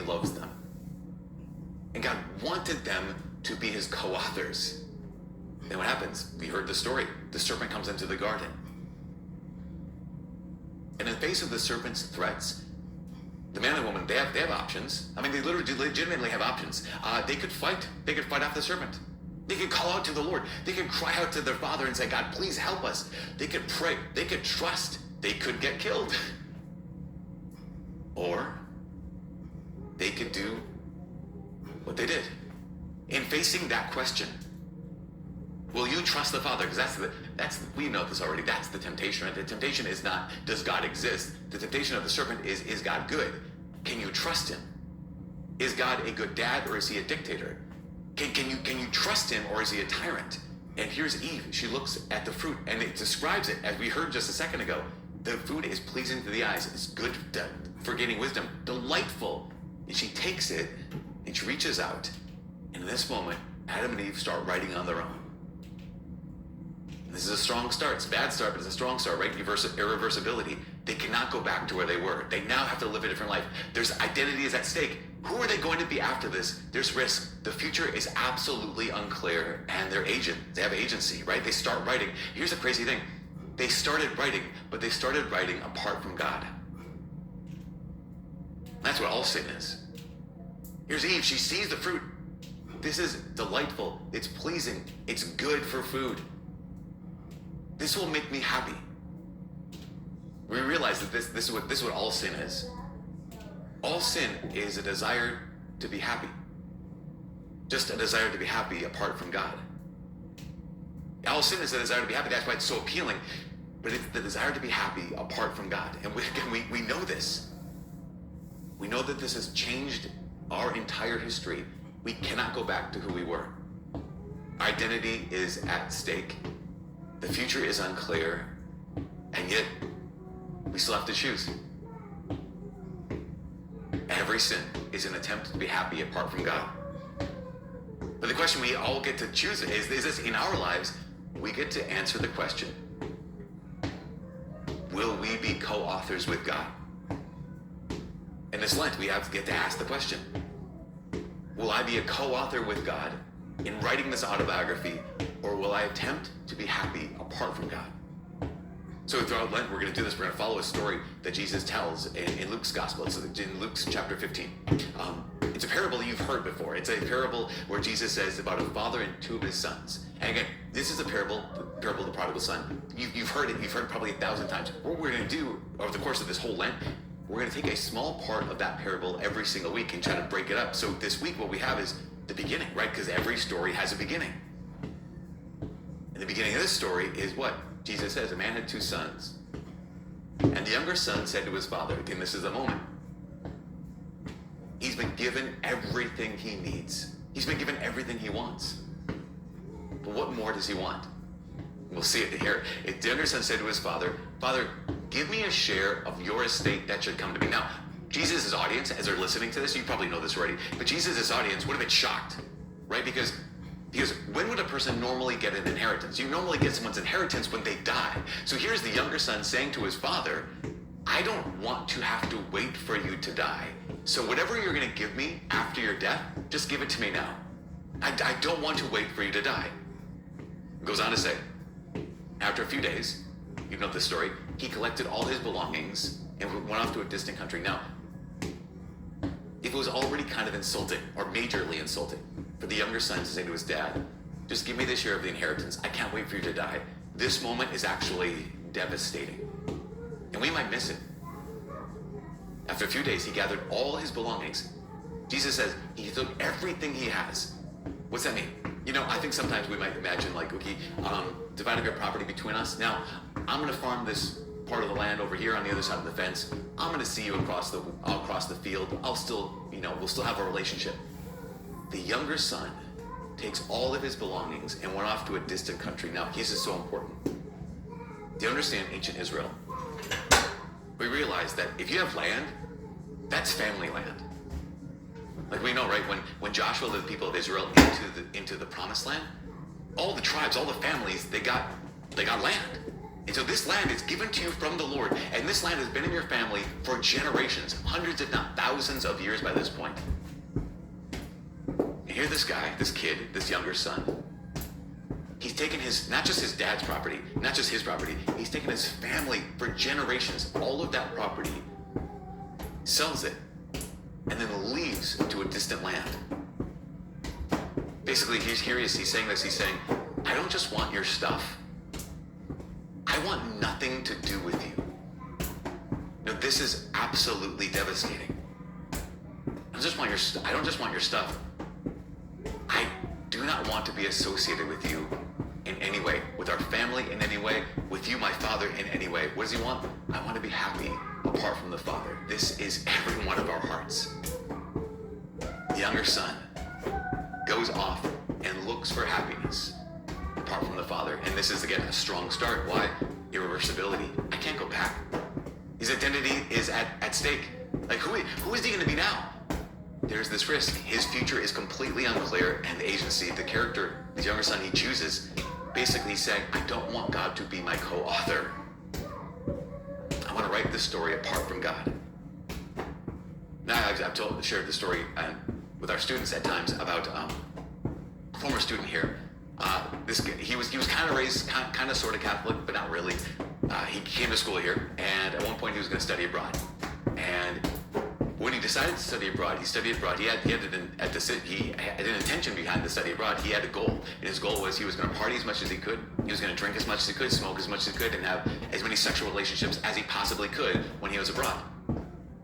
loves them. And God wanted them to be his co-authors. Then what happens? We heard the story. The serpent comes into the garden. And in the face of the serpent's threats, the man and woman, they have options. I mean, they legitimately have options. They could fight. They could fight off the serpent. They could call out to the Lord. They could cry out to their Father and say, God, please help us. They could pray. They could trust. They could get killed. Or they could do what they did. In facing that question, will you trust the Father? Because we know this already. That's the temptation, right? The temptation is not, does God exist? The temptation of the serpent is God good? Can you trust him? Is God a good dad, or is he a dictator? Can you trust him, or is he a tyrant? And here's Eve. She looks at the fruit, and it describes it, as we heard just a second ago. The food is pleasing to the eyes. It's good for gaining wisdom. Delightful. And she takes it, and she reaches out. And in this moment, Adam and Eve start writing on their own. This is a strong start. It's a bad start, but it's a strong start, right? Irreversibility. They cannot go back to where they were. They now have to live a different life. There's identity is at stake. Who are they going to be after this? There's risk. The future is absolutely unclear, and they have agency, right? They start writing. Here's the crazy thing. They started writing, but they started writing apart from God. That's what all sin is. Here's Eve. She sees the fruit. This is delightful. It's pleasing. It's good for food. This will make me happy. We realize that this is what all sin is. All sin is a desire to be happy. Just a desire to be happy apart from God. All sin is a desire to be happy. That's why it's so appealing. But it's the desire to be happy apart from God. And we know this. We know that this has changed our entire history. We cannot go back to who we were. Our identity is at stake. The future is unclear. And yet, we still have to choose. Every sin is an attempt to be happy apart from God. But the question we all get to choose is this: in our lives, we get to answer the question, will we be co-authors with God? In this Lent, we have to get to ask the question, will I be a co-author with God in writing this autobiography, or will I attempt to be happy apart from God? So throughout Lent, we're going to do this. We're going to follow a story that Jesus tells in Luke's gospel. It's in Luke's chapter 15. It's a parable you've heard before. It's a parable where Jesus says about a father and two of his sons. And again, this is the parable of the prodigal son. You've heard it. You've heard it probably 1,000 times. What we're going to do over the course of this whole Lent, we're going to take a small part of that parable every single week and try to break it up. So this week, what we have is the beginning, right? Because every story has a beginning. And the beginning of this story is what? Jesus says, a man had two sons. And the younger son said to his father, and this is the moment, he's been given everything he needs. He's been given everything he wants. But what more does he want? We'll see it here. The younger son said to his father, Father, give me a share of your estate that should come to me. Now, Jesus' audience, as they're listening to this, you probably know this already, but Jesus' audience would have been shocked, right? Because when would a person normally get an inheritance? You normally get someone's inheritance when they die. So here's the younger son saying to his father, I don't want to have to wait for you to die. So whatever you're going to give me after your death, just give it to me now. I don't want to wait for you to die. It goes on to say, after a few days, you know this story, he collected all his belongings and went off to a distant country. Now, if it was already kind of insulting or majorly insulting for the younger son to say to his dad, just give me this share of the inheritance. I can't wait for you to die. This moment is actually devastating. And we might miss it. After a few days, he gathered all his belongings. Jesus says he took everything he has. What's that mean? You know, I think sometimes we might imagine like, okay, dividing our property between us. Now, I'm going to farm this part of the land over here on the other side of the fence. I'm going to see you across the field. We'll still have a relationship. The younger son takes all of his belongings and went off to a distant country. Now, this is so important. Do you understand ancient Israel? We realize that if you have land, that's family land. Like we know, right? When Joshua led the people of Israel into the promised land, all the tribes, all the families, they got land. And so this land is given to you from the Lord, and this land has been in your family for generations, hundreds if not thousands of years by this point. And here this guy, this kid, this younger son, he's taken not just his dad's property, not just his property, he's taken his family for generations, all of that property, sells it, and then leaves to a distant land. Basically, he's saying this, he's saying, I don't just want your stuff. I want nothing to do with you. No, this is absolutely devastating. I don't just want your stuff. I do not want to be associated with you in any way, with our family in any way, with you, my Father, in any way. What does he want? I want to be happy apart from the Father. This is every one of our hearts. The younger son goes off and looks for happiness apart from the Father. And this is, again, a strong start. Why? Irreversibility. I can't go back. His identity is at stake. Like, who is he going to be now? There's this risk. His future is completely unclear, and the agency, the character, the younger son he chooses, basically saying, I don't want God to be my co-author. I want to write this story apart from God. Now, I've shared the story with our students at times about a former student here. This guy, he was kind of raised kind of sort of Catholic, but not really. He came to school here, and at one point he was going to study abroad. And when he decided to study abroad, he studied abroad. He had an intention behind the study abroad. He had a goal, and his goal was he was going to party as much as he could. He was going to drink as much as he could, smoke as much as he could, and have as many sexual relationships as he possibly could when he was abroad.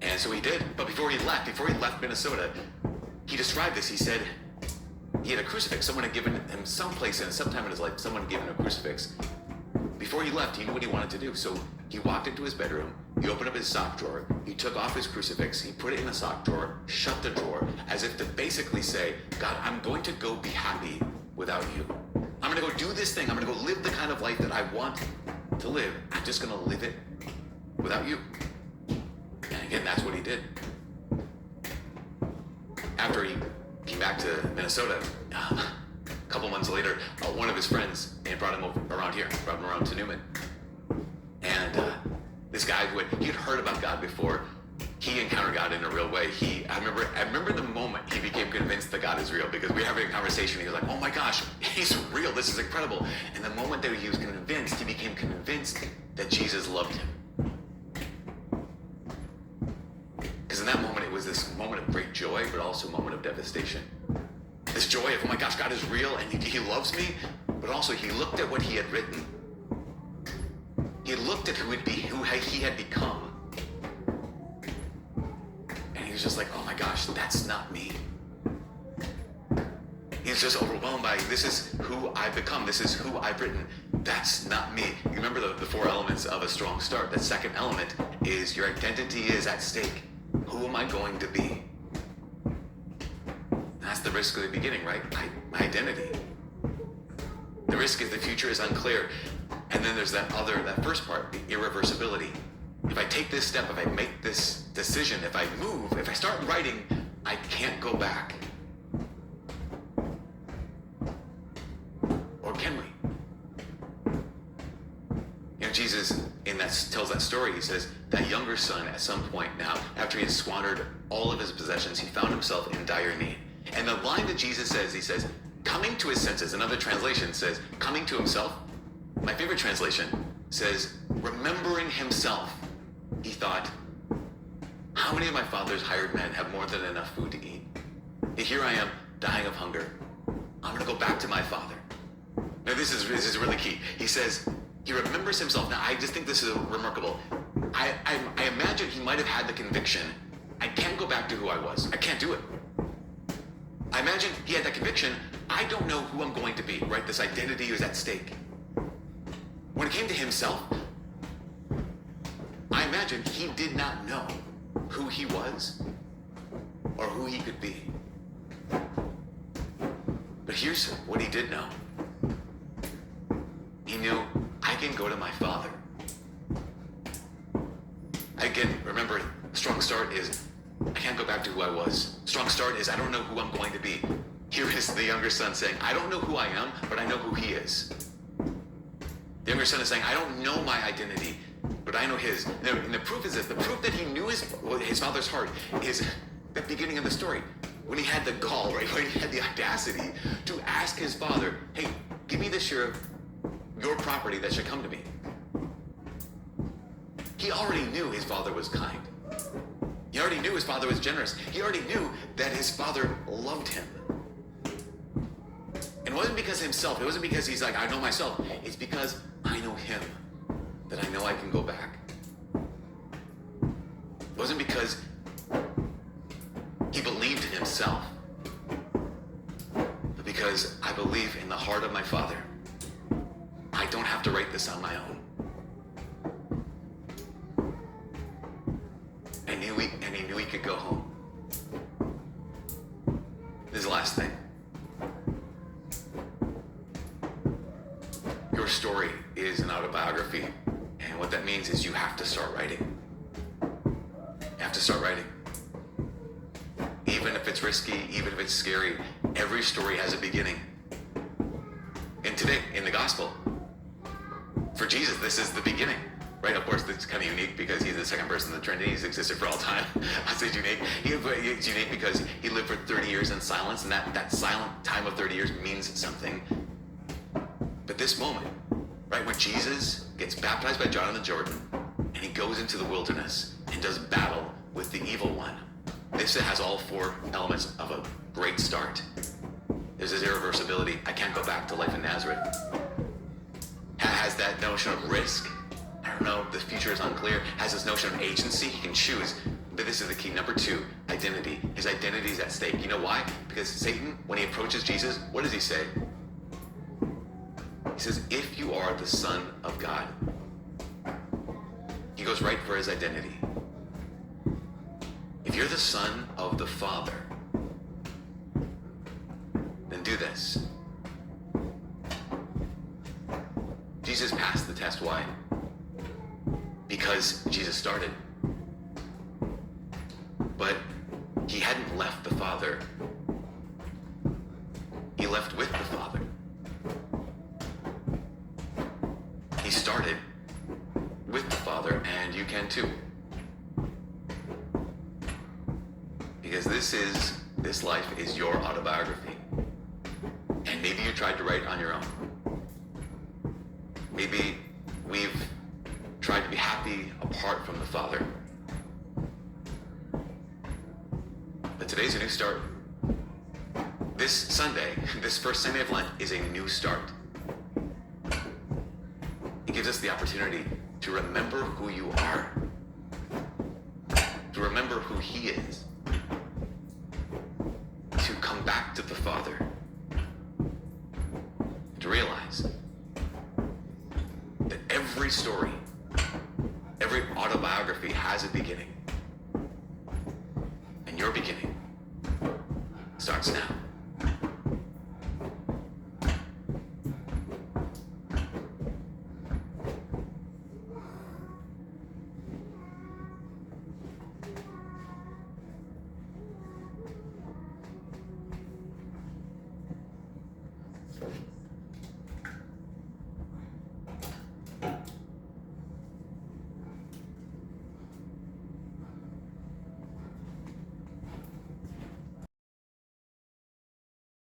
And so he did. But before he left Minnesota, he described this. He said he had a crucifix. Someone had given him sometime in his life, someone had given him a crucifix. Before he left, he knew what he wanted to do. So he walked into his bedroom, he opened up his sock drawer, he took off his crucifix, he put it in a sock drawer, shut the drawer, as if to basically say, God, I'm going to go be happy without you. I'm going to go do this thing. I'm going to go live the kind of life that I want to live. I'm just going to live it without you. And again, that's what he did. After he came back to Minnesota, a couple months later, one of his friends brought him around to Newman. And this guy he had heard about God before he encountered God in a real way. I remember the moment he became convinced that God is real, because we were having a conversation. He was like, oh my gosh, he's real. This is incredible. And the moment that he was convinced, he became convinced that Jesus loved him. Because in that moment, it was this moment of great joy, but also a moment of devastation. This joy of, oh my gosh, God is real and he loves me, but also he looked at what he had written. He looked at who he had become. And he was just like, oh my gosh, that's not me. He's just overwhelmed by, this is who I've become. This is who I've written. That's not me. You remember the four elements of a strong start. That second element is your identity is at stake. Who am I going to be? That's the risk of the beginning, right? My identity. The risk is the future is unclear. And then there's that first part, the irreversibility. If I take this step, if I make this decision, if I move, if I start writing, I can't go back. Or can we? You know, Jesus tells that story. He says that younger son at some point now, after he had squandered all of his possessions, he found himself in dire need. And the line that Jesus says, he says, coming to his senses. Another translation says, coming to himself. My favorite translation says, remembering himself. He thought, how many of my father's hired men have more than enough food to eat? And here I am, dying of hunger. I'm going to go back to my father. Now this is really key. He says, he remembers himself. Now I just think this is remarkable. I imagine he might have had the conviction, I can't go back to who I was. I can't do it. I imagine he had that conviction, I don't know who I'm going to be, right? This identity is at stake. When it came to himself, I imagine he did not know who he was or who he could be. But here's what he did know. He knew, I can go to my father. Again, remember, strong start is, I can't go back to who I was. Strong start is, I don't know who I'm going to be. Here is the younger son saying, I don't know who I am, but I know who he is. The younger son is saying, I don't know my identity, but I know his. And the proof is this. The proof that he knew his father's heart is the beginning of the story. When he had the gall, right? When he had the audacity to ask his father, hey, give me the share of your property that should come to me. He already knew his father was kind. He already knew his father was generous. He already knew that his father loved him. It wasn't because of himself. It wasn't because he's like, I know myself. It's because I know him, that I know I can go back. It wasn't because he believed in himself, but because I believe in the heart of my father. I don't have to write this on my own. And he knew he could go home. This is the last thing. Your story is an autobiography. And what that means is you have to start writing. You have to start writing. Even if it's risky, even if it's scary, every story has a beginning. And today, in the gospel, for Jesus, this is the beginning. Right, of course, it's kind of unique because he's the second person of the Trinity. He's existed for all time. I say unique. It's unique because he lived for 30 years in silence, and that silent time of 30 years means something. But this moment, right, when Jesus gets baptized by John in the Jordan, and he goes into the wilderness and does battle with the evil one, this has all four elements of a great start. There's this irreversibility. I can't go back to life in Nazareth. Has that notion of risk. I don't know, the future is unclear. Has this notion of agency. He can choose. But this is the key. Number two, identity. His identity is at stake. You know why? Because Satan, when he approaches Jesus, what does he say? He says, if you are the Son of God. He goes right for his identity. If you're the Son of the Father, then do this. Jesus passed the test. Why? Because Jesus started. But he hadn't left the Father. He left with the Father. He started with the Father, and you can too. Because this life is your autobiography. And maybe you tried to write on your own. Maybe we've tried to be happy apart from the Father. But today's a new start. This Sunday, this first Sunday of Lent, is a new start. It gives us the opportunity to remember who you are, to remember who He is, to come back to the Father, to realize that every story, every autobiography has a beginning. And your beginning starts now.